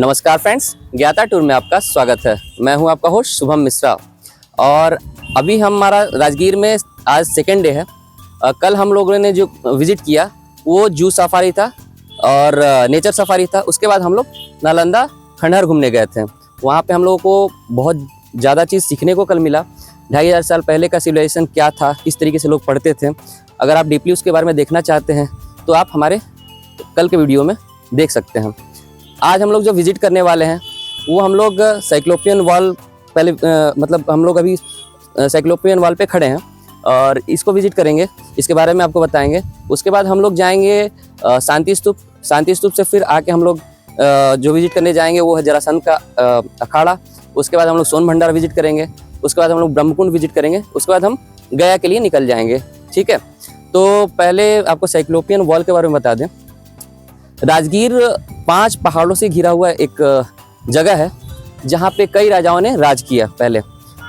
नमस्कार फ्रेंड्स, ज्ञाता टूर में आपका स्वागत है। मैं हूं आपका होस्ट शुभम मिश्रा और अभी हमारा राजगीर में आज सेकेंड डे है। कल हम लोगों ने जो विज़िट किया वो जू सफारी था और नेचर सफारी था। उसके बाद हम लोग नालंदा खंडहर घूमने गए थे। वहाँ पे हम लोगों को बहुत ज़्यादा चीज़ सीखने को कल मिला। 2500 साल पहले का सिविलाइजेशन क्या था, किस तरीके से लोग पढ़ते थे। अगर आप डीपली उसके बारे में देखना चाहते हैं तो आप हमारे कल के वीडियो में देख सकते हैं। आज हम लोग जो विज़िट करने वाले हैं वो हम लोग साइक्लोपियन वॉल पहले मतलब हम लोग अभी साइक्लोपियन वॉल पे खड़े हैं और इसको विज़िट करेंगे, इसके बारे में आपको बताएंगे। उसके बाद हम लोग जाएंगे शांति स्तूप से फिर आके हम लोग जो विज़िट करने जाएंगे वो है जरासंध का अखाड़ा। उसके बाद हम लोग सोन भंडार विज़िट करेंगे। उसके बाद हम लोग ब्रह्मकुंड विज़िट करेंगे। उसके बाद हम गया के लिए निकल जाएंगे। ठीक है, तो पहले आपको साइक्लोपियन वॉल के बारे में बता दें। राजगीर 5 पहाड़ों से घिरा हुआ एक जगह है जहाँ पे कई राजाओं ने राज किया पहले,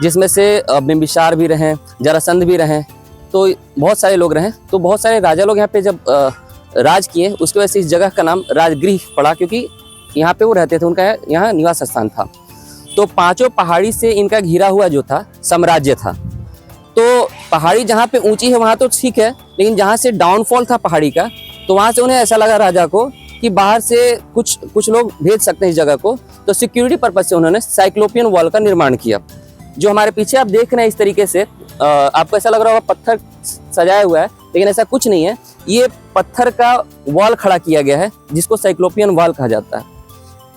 जिसमें से बिंबिसार भी रहें, जरासंध भी रहें, तो बहुत सारे लोग रहें। तो बहुत सारे राजा लोग यहाँ पे जब राज किए, उसकी वजह से इस जगह का नाम राजगृह पड़ा, क्योंकि यहाँ पे वो रहते थे, उनका यहाँ निवास स्थान था। तो 5 पहाड़ी से इनका घिरा हुआ जो था साम्राज्य था। तो पहाड़ी जहाँ पे ऊंची है वहाँ तो ठीक है, लेकिन जहाँ से डाउनफॉल था पहाड़ी का, तो वहाँ से उन्हें ऐसा लगा राजा को कि बाहर से कुछ लोग भेज सकते हैं इस जगह को। तो सिक्योरिटी पर्पज से उन्होंने साइक्लोपियन वॉल का निर्माण किया। जो हमारे पीछे आप देख रहे हैं इस तरीके से, आपको ऐसा लग रहा होगा पत्थर सजाया हुआ है, लेकिन ऐसा कुछ नहीं है। ये पत्थर का वॉल खड़ा किया गया है जिसको साइक्लोपियन वॉल कहा जाता है।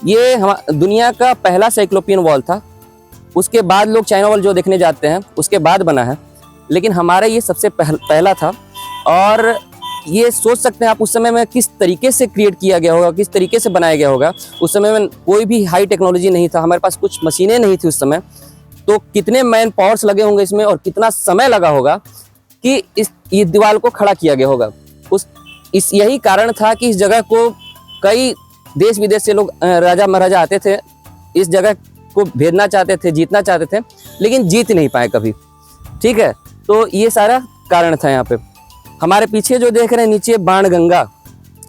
ये दुनिया का पहला साइक्लोपियन वॉल था। उसके बाद लोग चाइना वॉल जो देखने जाते हैं उसके बाद बना है, लेकिन हमारा ये सबसे पहला था। और ये सोच सकते हैं आप उस समय में किस तरीके से क्रिएट किया गया होगा, किस तरीके से बनाया गया होगा। उस समय में कोई भी हाई टेक्नोलॉजी नहीं था, हमारे पास कुछ मशीनें नहीं थी उस समय। तो कितने मैन पावर्स लगे होंगे इसमें और कितना समय लगा होगा कि ये दीवार को खड़ा किया गया होगा। यही कारण था कि इस जगह को कई देश विदेश से लोग राजा महाराजा आते थे, इस जगह को भेजना चाहते थे, जीतना चाहते थे, लेकिन जीत नहीं पाए कभी। ठीक है, तो ये सारा कारण था। यहाँ पे हमारे पीछे जो देख रहे हैं नीचे बाणगंगा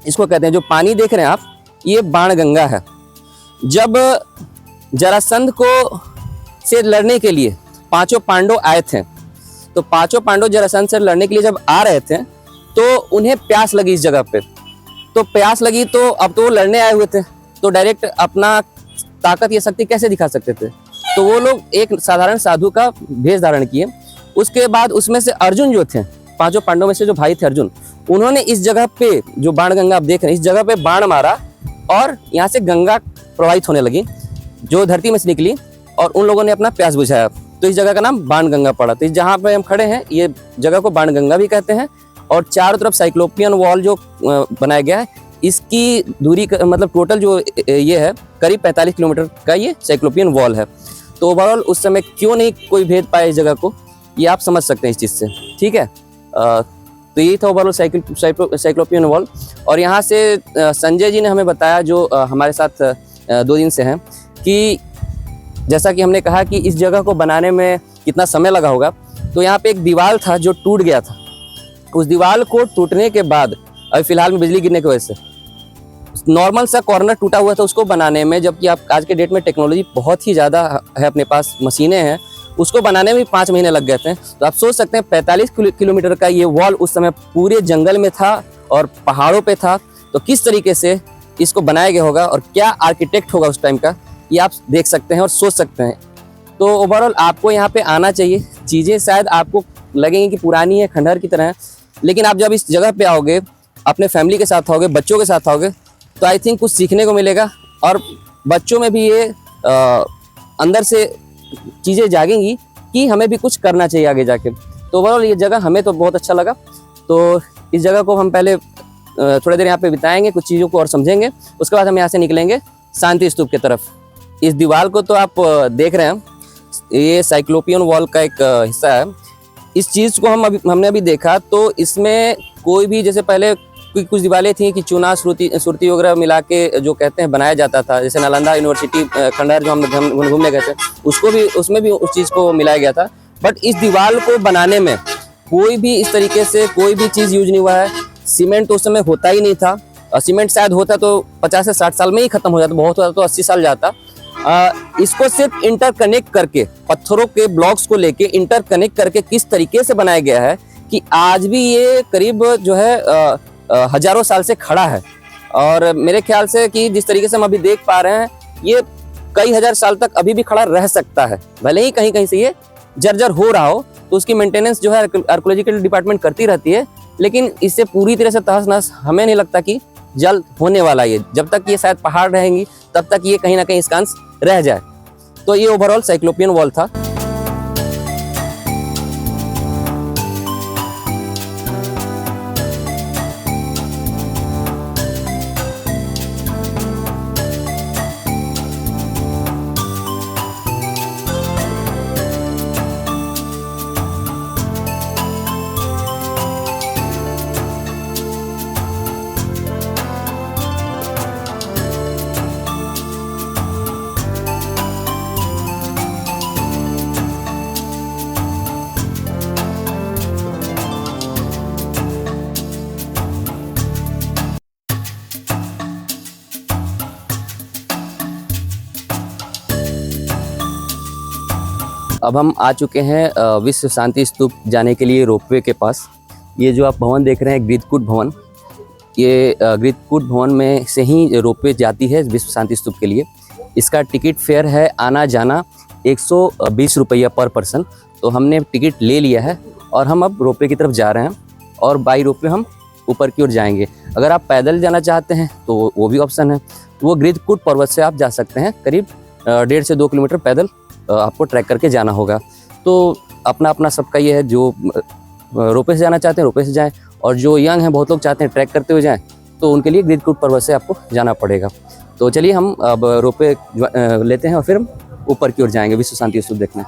इसको कहते हैं, जो पानी देख रहे हैं आप, ये बाणगंगा है। जब जरासंध को से लड़ने के लिए 5 पांडव आए थे, तो 5 पांडव जरासंध से लड़ने के लिए जब आ रहे थे तो उन्हें प्यास लगी इस जगह पे। तो प्यास लगी तो अब तो वो लड़ने आए हुए थे, तो डायरेक्ट अपना ताकत या शक्ति कैसे दिखा सकते थे। तो वो लोग एक साधारण साधु का भेष धारण किए। उसके बाद उसमें से अर्जुन जो थे, 5 पांडवों में से जो भाई थे अर्जुन, उन्होंने इस जगह पे जो बाणगंगा आप देख रहे हैं, इस जगह पे बाण मारा और यहाँ से गंगा प्रवाहित होने लगी जो धरती में से निकली, और उन लोगों ने अपना प्यास बुझाया। तो इस जगह का नाम बाणगंगा पड़ा। तो जहाँ पे हम खड़े हैं ये जगह को बाणगंगा भी कहते हैं। और चारों तरफ साइक्लोपियन वॉल जो बनाया गया है, इसकी दूरी मतलब टोटल जो ये है करीब 45 किलोमीटर का ये साइक्लोपियन वॉल है। तो ओवरऑल उस समय क्यों नहीं कोई भेद पाया इस जगह को, ये आप समझ सकते हैं इस चीज़ से। ठीक है, तो यही था ओवरऑल साइक्लोपियन वॉल। और यहाँ से संजय जी ने हमें बताया, जो हमारे साथ 2 दिन से हैं, कि जैसा कि हमने कहा कि इस जगह को बनाने में कितना समय लगा होगा। तो यहाँ पे एक दीवार था जो टूट गया था। उस दीवार को टूटने के बाद अभी फिलहाल में बिजली गिरने की वजह से नॉर्मल सा कॉर्नर टूटा हुआ था उसको बनाने में, जबकि आप आज के डेट में टेक्नोलॉजी बहुत ही ज़्यादा है, अपने पास मशीनें हैं, उसको बनाने में भी 5 महीने लग गए थे। तो आप सोच सकते हैं 45 किलोमीटर का ये वॉल उस समय पूरे जंगल में था और पहाड़ों पे था। तो किस तरीके से इसको बनाया गया होगा और क्या आर्किटेक्ट होगा उस टाइम का, ये आप देख सकते हैं और सोच सकते हैं। तो ओवरऑल आपको यहाँ पे आना चाहिए। चीज़ें शायद आपको लगेंगी कि पुरानी है, खंडहर की तरह है, लेकिन आप जब इस जगह पे आओगे, अपने फैमिली के साथ आओगे, बच्चों के साथ आओगे, तो आई थिंक कुछ सीखने को मिलेगा और बच्चों में भी ये अंदर से चीज़ें जागेंगी कि हमें भी कुछ करना चाहिए आगे जाके। तो ओवरऑल ये जगह हमें तो बहुत अच्छा लगा। तो इस जगह को हम पहले थोड़ी देर यहाँ पे बिताएंगे, कुछ चीज़ों को और समझेंगे। उसके बाद हम यहाँ से निकलेंगे शांति स्तूप की तरफ। इस दीवार को तो आप देख रहे हैं, ये साइक्लोपियन वॉल का एक हिस्सा है। इस चीज़ को हमने अभी देखा, तो इसमें कोई भी, जैसे पहले कुछ दीवारें थी कि चूना सुरती वगैरह मिला के जो कहते हैं बनाया जाता था, जैसे नालंदा यूनिवर्सिटी खंडहर जो हम घूमने गए थे, उसमें भी उस चीज़ को मिलाया गया था। बट इस दीवार को बनाने में कोई भी इस तरीके से कोई भी चीज़ यूज नहीं हुआ है। सीमेंट उस समय होता ही नहीं था, सीमेंट शायद होता तो 50 से 60 साल में ही खत्म हो जाता, बहुत होता तो 80 साल जाता। इसको सिर्फ इंटरकनेक्ट करके, पत्थरों के ब्लॉक्स को लेके इंटरकनेक्ट करके किस तरीके से बनाया गया है कि आज भी ये करीब जो है हजारों साल से खड़ा है। और मेरे ख्याल से कि जिस तरीके से हम अभी देख पा रहे हैं, ये कई हजार साल तक अभी भी खड़ा रह सकता है। भले ही कहीं कहीं से ये जर्जर हो रहा हो, तो उसकी मेंटेनेंस जो है आर्कोलॉजिकल डिपार्टमेंट करती रहती है, लेकिन इससे पूरी तरह से तहस नहस हमें नहीं लगता कि जल्द होने वाला है। जब तक ये शायद पहाड़ रहेंगी तब तक ये कहीं ना कहीं इसका अंश रह जाए। तो ये ओवरऑल साइक्लोपियन वॉल था। अब हम आ चुके हैं विश्व शांति स्तूप जाने के लिए रोपवे के पास। ये जो आप भवन देख रहे हैं गृतकूट भवन, ये गृतकूट भवन में से ही रोपवे जाती है विश्व शांति स्तूप के लिए। इसका टिकट फेयर है आना जाना 120 रुपया पर पर्सन। तो हमने टिकट ले लिया है और हम अब रोपवे की तरफ जा रहे हैं और बाई रोपवे हम ऊपर की ओर जाएंगे। अगर आप पैदल जाना चाहते हैं तो वो भी ऑप्शन है। वो गृतकूट पर्वत से आप जा सकते हैं, करीब 1.5 से 2 किलोमीटर पैदल आपको ट्रैक करके जाना होगा। तो अपना अपना सबका ये है, जो रोपवे से जाना चाहते हैं रोपवे से जाएं, और जो यंग हैं बहुत लोग चाहते हैं ट्रैक करते हुए जाएं, तो उनके लिए गृतकूट पर्वत से आपको जाना पड़ेगा। तो चलिए हम अब रोपवे लेते हैं और फिर हम ऊपर की ओर जाएंगे विश्व शांति स्तूप देखने।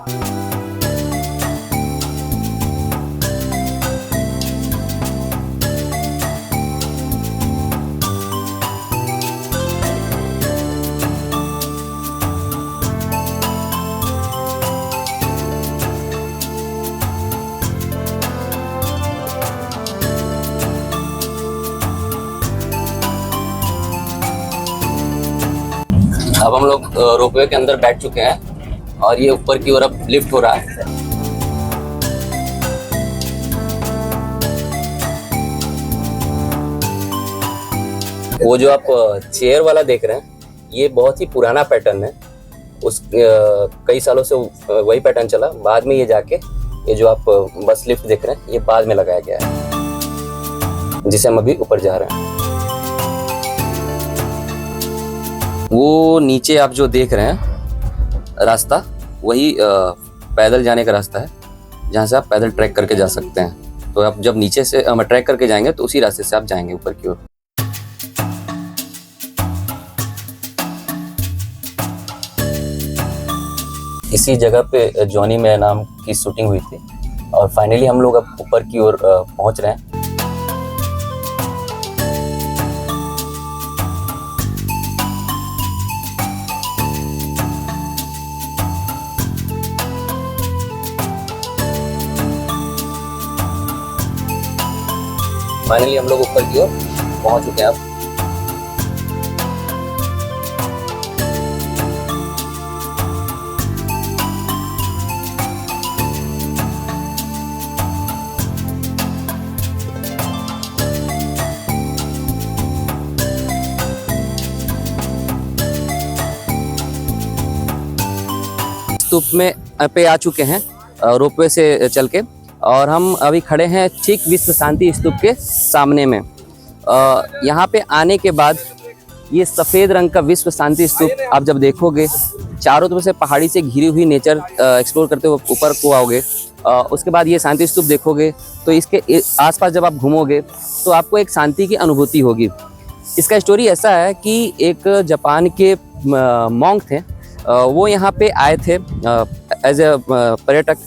अब हम लोग रोपवे के अंदर बैठ चुके हैं और ये ऊपर की ओर अब लिफ्ट हो रहा है। वो जो आप चेयर वाला देख रहे हैं, ये बहुत ही पुराना पैटर्न है। उस कई सालों से वही पैटर्न चला। बाद में ये जाके ये जो आप बस लिफ्ट देख रहे हैं, ये बाद में लगाया गया है, जिसे हम अभी ऊपर जा रहे हैं। वो नीचे आप जो देख रहे हैं रास्ता, वही पैदल जाने का रास्ता है, जहाँ से आप पैदल ट्रैक करके जा सकते हैं। तो आप जब नीचे से ट्रैक करके जाएंगे तो उसी रास्ते से आप जाएंगे ऊपर की ओर। इसी जगह पे जॉनी मेरा नाम की शूटिंग हुई थी और फाइनली हम लोग अब ऊपर की ओर पहुंच रहे हैं। फाइनली हम लोग ऊपर की ओर पहुंच चुके हैं अब। स्तूप में पे आ चुके हैं रोपवे से चल के, और हम अभी खड़े हैं ठीक विश्व शांति स्तूप के सामने में। यहाँ पे आने के बाद ये सफ़ेद रंग का विश्व शांति स्तूप आप जब देखोगे, चारों तरफ से पहाड़ी से घिरी हुई नेचर एक्सप्लोर करते हुए ऊपर को आओगे, उसके बाद ये शांति स्तूप देखोगे, तो इसके आसपास जब आप घूमोगे तो आपको एक शांति की अनुभूति होगी। इसका स्टोरी ऐसा है कि एक जापान के मॉन्क थे, वो यहाँ पे आए थे एज ए पर्यटक।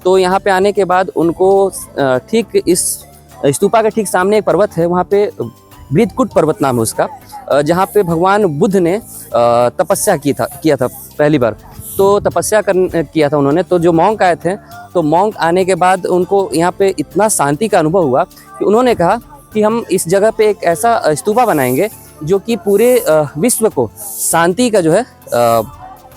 तो यहाँ पे आने के बाद उनको ठीक इस स्तूपा के ठीक सामने एक पर्वत है, वहाँ पे गृतकूट पर्वत नाम है उसका, जहाँ पे भगवान बुद्ध ने तपस्या किया था पहली बार। तो तपस्या किया था उन्होंने। तो जो मॉन्क आए थे, तो मॉन्क आने के बाद उनको यहाँ पे इतना शांति का अनुभव हुआ कि उन्होंने कहा कि हम इस जगह पे एक ऐसा स्तूपा बनाएंगे जो कि पूरे विश्व को शांति का जो है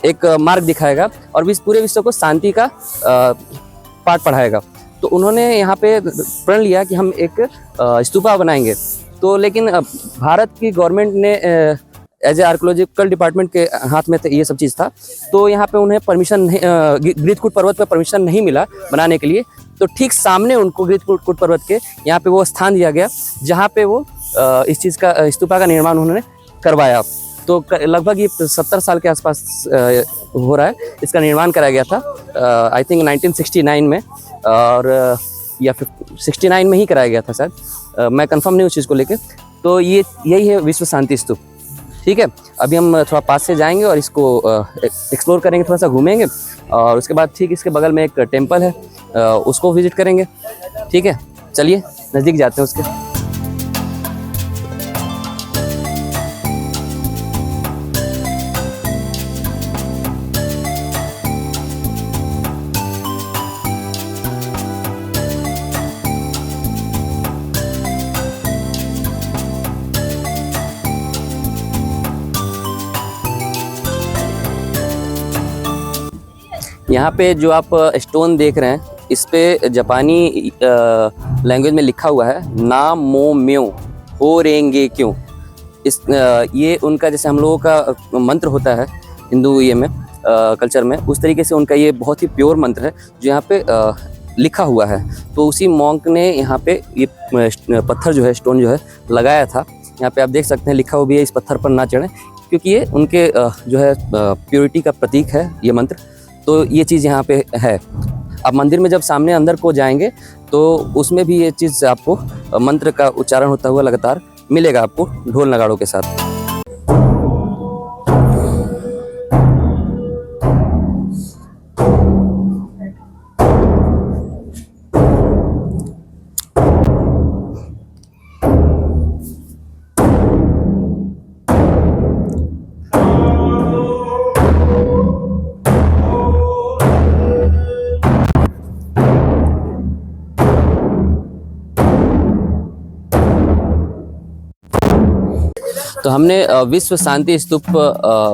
एक मार्ग दिखाएगा और पूरे विश्व को शांति का पाठ पढ़ाएगा। तो उन्होंने यहाँ पे प्रण लिया कि हम एक स्तूपा बनाएंगे। तो लेकिन भारत की गवर्नमेंट ने एज ए आर्कोलॉजिकल डिपार्टमेंट के हाथ में ये सब चीज़ था, तो यहाँ पे उन्हें परमिशन नहीं, गृतकुट पर्वत पर परमिशन नहीं मिला बनाने के लिए। तो ठीक सामने उनको गृतकुट पर्वत के यहाँ पे वो स्थान दिया गया जहाँ पे वो इस चीज़ का स्तूपा का निर्माण उन्होंने करवाया। तो लगभग ये 70 साल के आसपास हो रहा है, इसका निर्माण कराया गया था आई थिंक 1969 में, और या फिर 69 में ही कराया गया था शायद, मैं कंफर्म नहीं उस चीज़ को लेके। तो ये यही है विश्व शांति स्तूप। ठीक है, अभी हम थोड़ा पास से जाएंगे और इसको एक्सप्लोर करेंगे, थोड़ा सा घूमेंगे, और उसके बाद ठीक इसके बगल में एक टेम्पल है, उसको विजिट करेंगे। ठीक है, चलिए नज़दीक जाते हैं उसके। यहाँ पे जो आप स्टोन देख रहे हैं, इस पे जापानी लैंग्वेज में लिखा हुआ है ना मो म्यो हो रेंगे क्यों। ये उनका जैसे हम लोगों का मंत्र होता है हिंदू ये में कल्चर में, उस तरीके से उनका ये बहुत ही प्योर मंत्र है जो यहाँ पे लिखा हुआ है। तो उसी मॉन्क ने यहाँ पे ये पत्थर जो है, स्टोन जो है लगाया था। यहाँ पे आप देख सकते हैं लिखा हुआ भी है, इस पत्थर पर ना चढ़ें, क्योंकि ये उनके जो है प्योरिटी का प्रतीक है ये मंत्र। तो ये चीज़ यहाँ पे है। अब मंदिर में जब सामने अंदर को जाएंगे तो उसमें भी ये चीज़ आपको मंत्र का उच्चारण होता हुआ लगातार मिलेगा आपको ढोल नगाड़ों के साथ। तो हमने विश्व शांति स्तूप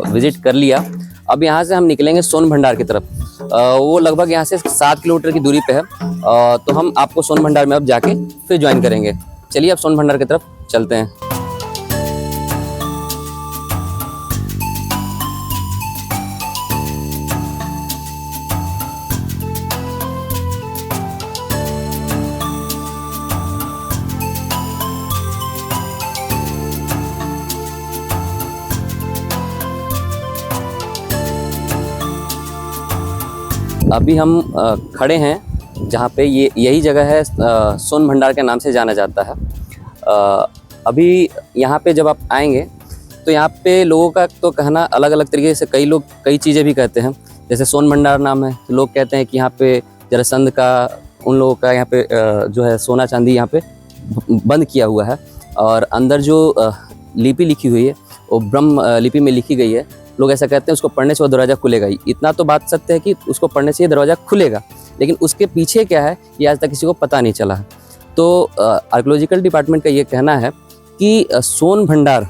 विजिट कर लिया। अब यहाँ से हम निकलेंगे सोन भंडार की तरफ। वो लगभग यहाँ से 7 किलोमीटर की दूरी पे है। तो हम आपको सोन भंडार में अब जाके फिर ज्वाइन करेंगे। चलिए अब सोन भंडार की तरफ चलते हैं। अभी हम खड़े हैं जहाँ पे यही जगह है, सोन भंडार के नाम से जाना जाता है। अभी यहाँ पे जब आप आएंगे तो यहाँ पे लोगों का तो कहना अलग अलग तरीके से, कई लोग कई चीज़ें भी कहते हैं। जैसे सोन भंडार नाम है तो लोग कहते हैं कि यहाँ पे जरासंध का, उन लोगों का यहाँ पे जो है सोना चांदी यहाँ पे बंद किया हुआ है, और अंदर जो लिपि लिखी हुई है वो ब्रह्म लिपि में लिखी गई है। लोग ऐसा कहते हैं उसको पढ़ने से वो दरवाज़ा खुलेगा ही। इतना तो बात सत्य है कि उसको पढ़ने से ये दरवाज़ा खुलेगा, लेकिन उसके पीछे क्या है ये आज तक किसी को पता नहीं चला है। तो आर्कोलॉजिकल डिपार्टमेंट का ये कहना है कि सोन भंडार,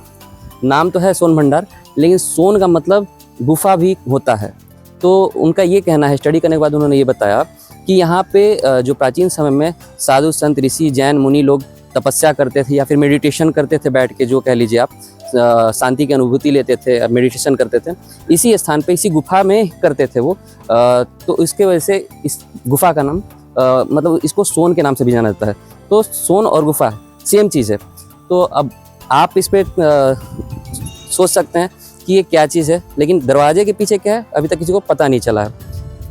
नाम तो है सोन भंडार, लेकिन सोन का मतलब गुफा भी होता है। तो उनका ये कहना है, स्टडी करने के बाद उन्होंने ये बताया कि यहाँ पे जो प्राचीन समय में साधु संत ऋषि जैन मुनि लोग तपस्या करते थे या फिर मेडिटेशन करते थे, बैठ के जो कह लीजिए आप शांति की अनुभूति लेते थे, मेडिटेशन करते थे, इसी स्थान पे इसी गुफा में करते थे वो। तो इसके वजह से इस गुफा का नाम मतलब इसको सोन के नाम से भी जाना जाता है। तो सोन और गुफा सेम चीज़ है। तो अब आप इस पर सोच सकते हैं कि ये क्या चीज़ है, लेकिन दरवाजे के पीछे क्या है अभी तक किसी को पता नहीं चला है।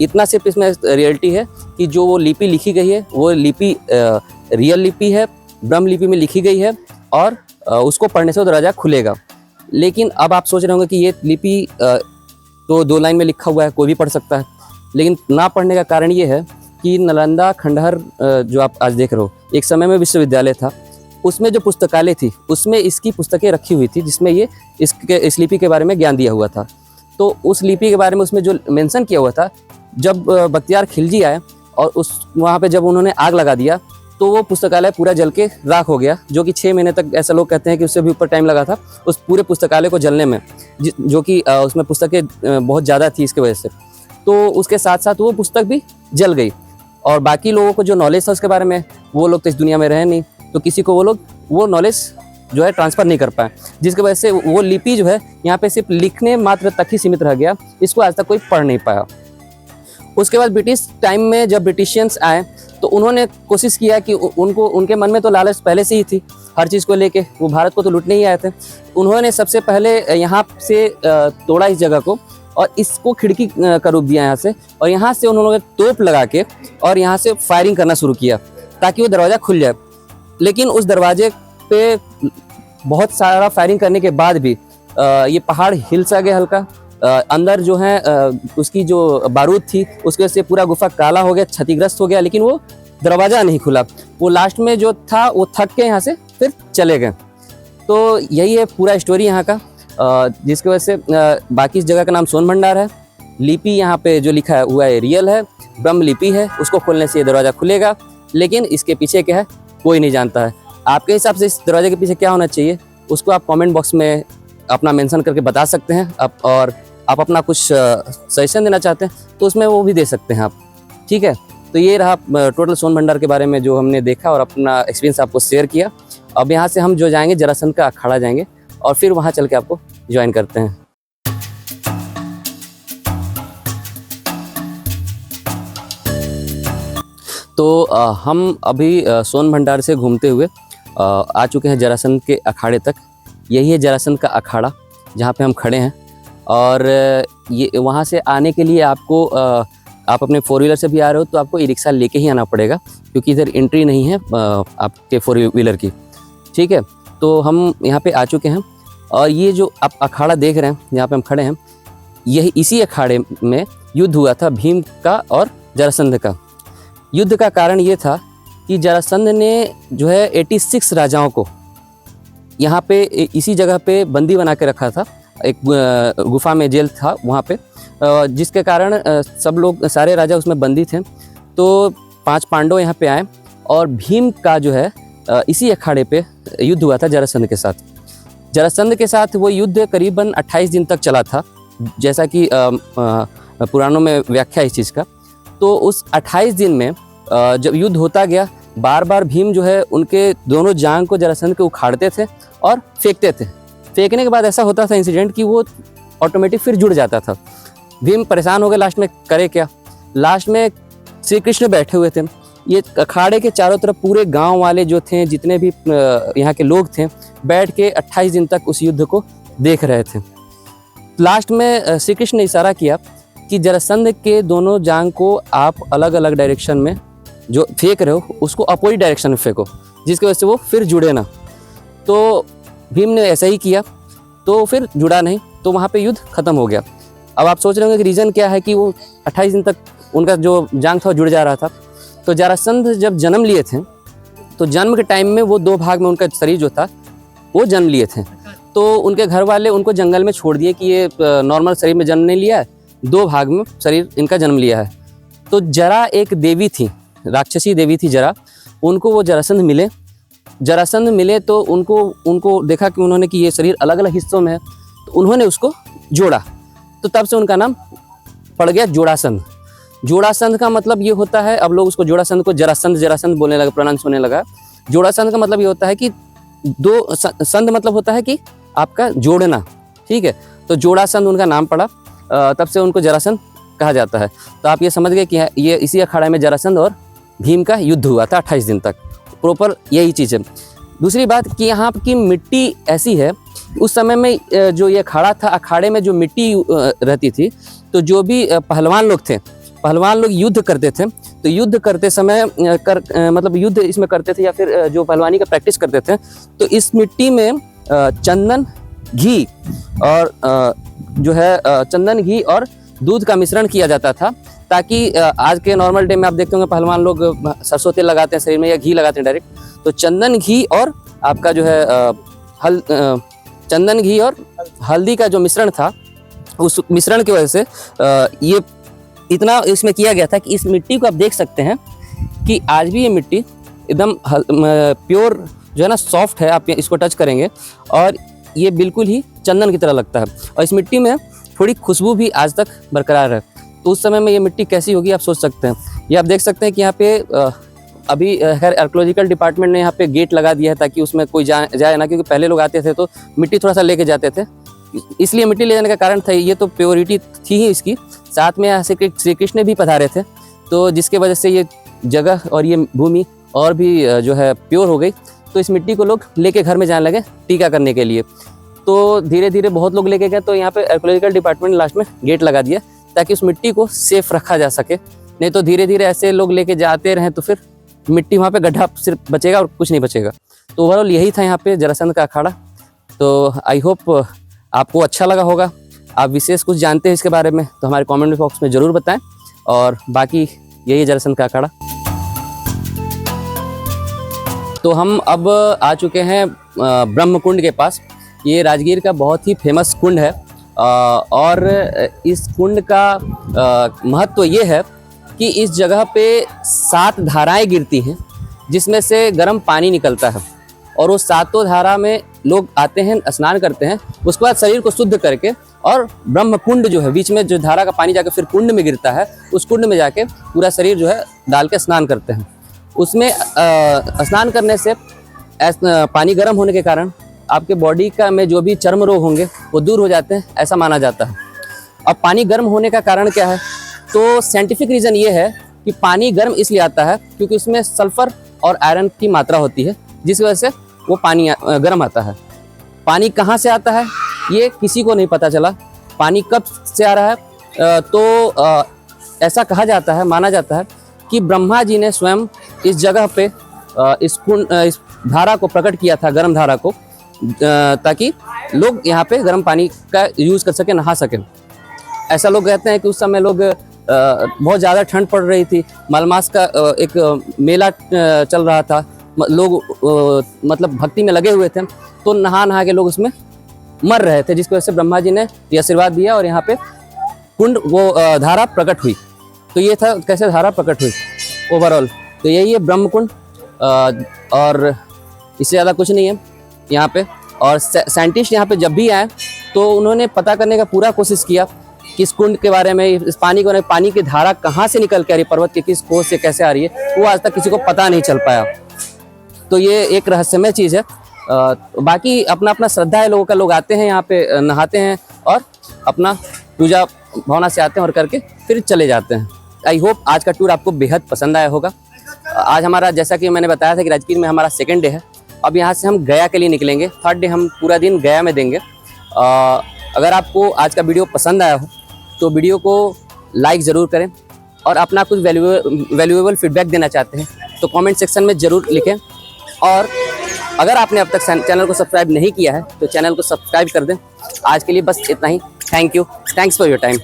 इतना सिर्फ इसमें रियलिटी है कि जो वो लिपि लिखी गई है वो लिपि रियल लिपि है, ब्रह्म लिपि में लिखी गई है, और उसको पढ़ने से वो दरवाज़ा खुलेगा। लेकिन अब आप सोच रहे होंगे कि ये लिपि तो 2 लाइन में लिखा हुआ है, कोई भी पढ़ सकता है। लेकिन ना पढ़ने का कारण ये है कि नालंदा खंडहर जो आप आज देख रहे हो, एक समय में विश्वविद्यालय था, उसमें जो पुस्तकालय थी उसमें इसकी पुस्तकें रखी हुई थी, जिसमें ये इस लिपि के बारे में ज्ञान दिया हुआ था। तो उस लिपि के बारे में उसमें जो मेंशन किया हुआ था, जब बख्तियार खिलजी आए और उस वहाँ पे जब उन्होंने आग लगा दिया तो वो पुस्तकालय पूरा जल के राख हो गया, जो कि 6 महीने तक, ऐसा लोग कहते हैं कि उससे भी ऊपर टाइम लगा था उस पूरे पुस्तकालय को जलने में, जो कि उसमें पुस्तकें बहुत ज़्यादा थी इसके वजह से। तो उसके साथ साथ वो पुस्तक भी जल गई, और बाकी लोगों को जो नॉलेज था उसके बारे में, वो लोग तो इस दुनिया में रहे नहीं, तो किसी को वो नॉलेज जो है ट्रांसफ़र नहीं कर पाए, जिसकी वजह से वो लिपि जो है यहाँ पे सिर्फ लिखने मात्र तक ही सीमित रह गया, इसको आज तक कोई पढ़ नहीं पाया। उसके बाद ब्रिटिश टाइम में जब ब्रिटिशियंस आए तो उन्होंने कोशिश किया कि उनके मन में तो लालच पहले से ही थी हर चीज़ को लेके, वो भारत को तो लूटने ही आए थे। उन्होंने सबसे पहले यहाँ से तोड़ा इस जगह को, और इसको खिड़की का रूप दिया यहाँ से, और यहाँ से उन्होंने तोप लगा के और यहाँ से फायरिंग करना शुरू किया ताकि वो दरवाज़ा खुल जाए। लेकिन उस दरवाजे पे बहुत सारा फायरिंग करने के बाद भी ये पहाड़ हिल सा गया हल्का, अंदर जो है उसकी जो बारूद थी उसके वजह से पूरा गुफा काला हो गया, क्षतिग्रस्त हो गया, लेकिन वो दरवाज़ा नहीं खुला। वो लास्ट में जो था वो थक के यहाँ से फिर चले गए। तो यही है पूरा स्टोरी यहाँ का, जिसकी वजह से बाकी इस जगह का नाम सोन भंडार है। लिपि यहाँ पे जो लिखा है हुआ है रियल है, ब्रह्म लिपि है, उसको खोलने से ये दरवाज़ा खुलेगा। लेकिन इसके पीछे क्या है कोई नहीं जानता है। आपके हिसाब से इस दरवाजे के पीछे क्या होना चाहिए उसको आप कमेंट बॉक्स में अपना मेंशन करके बता सकते हैं। और आप अपना कुछ सजेशन देना चाहते हैं तो उसमें वो भी दे सकते हैं आप, ठीक है। तो ये रहा टोटल सोन भंडार के बारे में जो हमने देखा और अपना एक्सपीरियंस आपको शेयर किया। अब यहाँ से हम जो जाएंगे जरासंध का अखाड़ा जाएंगे और फिर वहाँ चल के आपको ज्वाइन करते हैं। तो हम अभी सोन भंडार से घूमते हुए आ चुके हैं जरासंध के अखाड़े तक। यही है जरासंध का अखाड़ा जहाँ पे हम खड़े हैं, और ये वहाँ से आने के लिए आपको आप अपने 4 व्हीलर से भी आ रहे हो तो आपको ई रिक्शा लेके ही आना पड़ेगा, क्योंकि इधर एंट्री नहीं है आपके 4 व्हीलर की, ठीक है। तो हम यहाँ पे आ चुके हैं, और ये जो आप अखाड़ा देख रहे हैं यहाँ पे हम खड़े हैं, यही इसी अखाड़े में युद्ध हुआ था भीम का और जरासंध का। युद्ध का कारण ये था कि जरासंध ने जो है 86 राजाओं को यहाँ पे इसी जगह पे बंदी बना के रखा था। एक गुफा में जेल था वहाँ पे, जिसके कारण सब लोग सारे राजा उसमें बंदी थे। तो 5 पांडव यहाँ पे आए और भीम का जो है इसी अखाड़े पे युद्ध हुआ था जरासंध के साथ। जरासंध के साथ वो युद्ध करीबन 28 दिन तक चला था, जैसा कि पुराणों में व्याख्या इस चीज़ का। तो उस 28 दिन में जब युद्ध होता गया, बार बार भीम जो है उनके दोनों जांग को जरासंध के उखाड़ते थे और फेंकते थे। फेंकने के बाद ऐसा होता था इंसिडेंट कि वो ऑटोमेटिक फिर जुड़ जाता था। भीम परेशान हो गए, लास्ट में करे क्या। लास्ट में श्री कृष्ण बैठे हुए थे। ये अखाड़े के चारों तरफ पूरे गांव वाले जो थे, जितने भी यहाँ के लोग थे, बैठ के 28 दिन तक उस युद्ध को देख रहे थे। लास्ट में श्री कृष्ण ने इशारा किया कि जरासंध के दोनों जांग को आप अलग अलग डायरेक्शन में जो फेंक रहे हो उसको अपोजिट डायरेक्शन में फेंको, जिसकी वजह से वो फिर जुड़े ना। तो भीम ने ऐसा ही किया, तो फिर जुड़ा नहीं, तो वहाँ पे युद्ध खत्म हो गया। अब आप सोच रहे होंगे कि रीज़न क्या है कि वो 28 दिन तक उनका जो जांग था जुड़ जा रहा था। तो जरासंध जब जन्म लिए थे तो जन्म के टाइम में वो 2 भाग में उनका शरीर जो था वो जन्म लिए थे। तो उनके घर वाले उनको जंगल में छोड़ दिए कि ये नॉर्मल शरीर में जन्म नहीं लिया है, 2 भाग में शरीर इनका जन्म लिया है। तो जरा एक देवी थी, राक्षसी देवी थी जरा, उनको वो जरासंध मिले तो उनको देखा कि उन्होंने कि ये शरीर अलग अलग हिस्सों में है, तो उन्होंने उसको जोड़ा। तो तब से उनका नाम पड़ गया जोड़ासंध। जोड़ासंध का मतलब ये होता है, अब लोग उसको जोड़ासंध को जरासंध बोलने लगा, प्रोनाउंस होने लगा। जोड़ासंध का मतलब ये होता है कि 2 संध मतलब होता है कि आपका जोड़ना, ठीक है। तो जोड़ासंध उनका नाम पड़ा, तब से उनको जरासंध कहा जाता है। तो आप ये समझ गए कि ये इसी अखाड़ा में जरासंध और भीम का युद्ध हुआ था 28 दिन तक, प्रॉपर यही चीज़ है। दूसरी बात कि यहाँ की मिट्टी ऐसी है, उस समय में जो ये अखाड़ा था, अखाड़े में जो मिट्टी रहती थी, तो जो भी पहलवान लोग थे, पहलवान लोग युद्ध करते थे, तो युद्ध करते समय मतलब युद्ध इसमें करते थे या फिर जो पहलवानी का प्रैक्टिस करते थे, तो इस मिट्टी में चंदन घी और जो है चंदन घी और दूध का मिश्रण किया जाता था, ताकि आज के नॉर्मल डे में आप देखते होंगे पहलवान लोग सरसों तेल लगाते हैं शरीर में या घी लगाते हैं डायरेक्ट। तो चंदन घी और आपका जो है चंदन घी और हल्दी का जो मिश्रण था, उस मिश्रण की वजह से ये इतना इसमें किया गया था कि इस मिट्टी को आप देख सकते हैं कि आज भी ये मिट्टी एकदम प्योर जो है ना सॉफ्ट है, आप इसको टच करेंगे और ये बिल्कुल ही चंदन की तरह लगता है। और इस मिट्टी में थोड़ी खुशबू भी आज तक बरकरार है। तो उस समय में ये मिट्टी कैसी होगी आप सोच सकते हैं। ये आप देख सकते हैं कि यहाँ पे अभी खैर आर्कियोलॉजिकल डिपार्टमेंट ने यहाँ पे गेट लगा दिया है ताकि उसमें कोई जाए ना, क्योंकि पहले लोग आते थे तो मिट्टी थोड़ा सा लेके जाते थे, इसलिए मिट्टी ले जाने का कारण था ये। तो प्योरिटी थी ही इसकी, साथ में यहाँ से श्री कृष्ण भी पधारे थे, तो जिसके वजह से ये जगह और ये भूमि और भी जो है प्योर हो गई। तो इस मिट्टी को लोग लेके घर में जाने लगे टीका करने के लिए। तो धीरे धीरे बहुत लोग लेके गए, तो यहाँ पे आर्कियोलॉजिकल डिपार्टमेंट लास्ट में गेट लगा दिया ताकि उस मिट्टी को सेफ रखा जा सके। नहीं तो धीरे धीरे ऐसे लोग लेके जाते रहें तो फिर मिट्टी वहाँ पे गड्ढा सिर्फ बचेगा और कुछ नहीं बचेगा। तो ओवरऑल यही था यहाँ पे जरासंध का अखाड़ा। तो आई होप आपको अच्छा लगा होगा। आप विशेष कुछ जानते हैं इसके बारे में तो हमारे कमेंट बॉक्स में ज़रूर बताएं। और बाकी यही जरासंध का अखाड़ा। तो हम अब आ चुके हैं ब्रह्म कुंड के पास। ये राजगीर का बहुत ही फेमस कुंड है और इस कुंड का महत्व ये है कि इस जगह पे 7 धाराएं गिरती हैं जिसमें से गर्म पानी निकलता है और वो 7 धारा में लोग आते हैं, स्नान करते हैं, उसके बाद शरीर को शुद्ध करके और ब्रह्म कुंड जो है बीच में जो धारा का पानी जाकर फिर कुंड में गिरता है, उस कुंड में जाके पूरा शरीर जो है डाल के स्नान करते हैं। उसमें स्नान करने से पानी गर्म होने के कारण आपके बॉडी का में जो भी चर्म रोग होंगे वो दूर हो जाते हैं, ऐसा माना जाता है। अब पानी गर्म होने का कारण क्या है, तो साइंटिफिक रीज़न ये है कि पानी गर्म इसलिए आता है क्योंकि उसमें सल्फर और आयरन की मात्रा होती है, जिस वजह से वो पानी गर्म आता है। पानी कहाँ से आता है ये किसी को नहीं पता चला, पानी कब से आ रहा है। तो ऐसा कहा जाता है, माना जाता है कि ब्रह्मा जी ने स्वयं इस जगह पे इस धारा को प्रकट किया था, गर्म धारा को, ताकि लोग यहाँ पे गर्म पानी का यूज़ कर सके, नहा सकें। ऐसा लोग कहते हैं कि उस समय लोग बहुत ज़्यादा ठंड पड़ रही थी, मालमास का एक मेला चल रहा था, लोग मतलब भक्ति में लगे हुए थे, तो नहा के लोग उसमें मर रहे थे, जिसकी वजह से ब्रह्मा जी ने ये आशीर्वाद दिया और यहाँ पे कुंड वो धारा प्रकट हुई। तो ये था कैसे धारा प्रकट हुई ओवरऑल। तो यही है ब्रह्म कुंड और इससे ज़्यादा कुछ नहीं है यहाँ पे। और साइंटिस्ट यहाँ पे जब भी आए तो उन्होंने पता करने का पूरा कोशिश किया कि इस कुंड के बारे में, इस पानी की धारा कहाँ से निकल के आ रही है, पर्वत के किस कोस से कैसे आ रही है, वो आज तक किसी को पता नहीं चल पाया। तो ये एक रहस्यमय चीज़ है। बाकी अपना अपना श्रद्धा है लोगों का, लोग आते हैं यहाँ पे, नहाते हैं और अपना पूजा भावना से आते हैं और करके फिर चले जाते हैं। आई होप आज का टूर आपको बेहद पसंद आया होगा। आज हमारा, जैसा कि मैंने बताया था कि राजगीर में हमारा 2nd डे है। अब यहाँ से हम गया के लिए निकलेंगे, 3rd डे हम पूरा दिन गया में देंगे। अगर आपको आज का वीडियो पसंद आया हो तो वीडियो को लाइक ज़रूर करें और अपना कुछ वैल्यूएबल फीडबैक देना चाहते हैं तो कमेंट सेक्शन में ज़रूर लिखें। और अगर आपने अब तक चैनल को सब्सक्राइब नहीं किया है तो चैनल को सब्सक्राइब कर दें। आज के लिए बस इतना ही। Thank you, thanks for your time.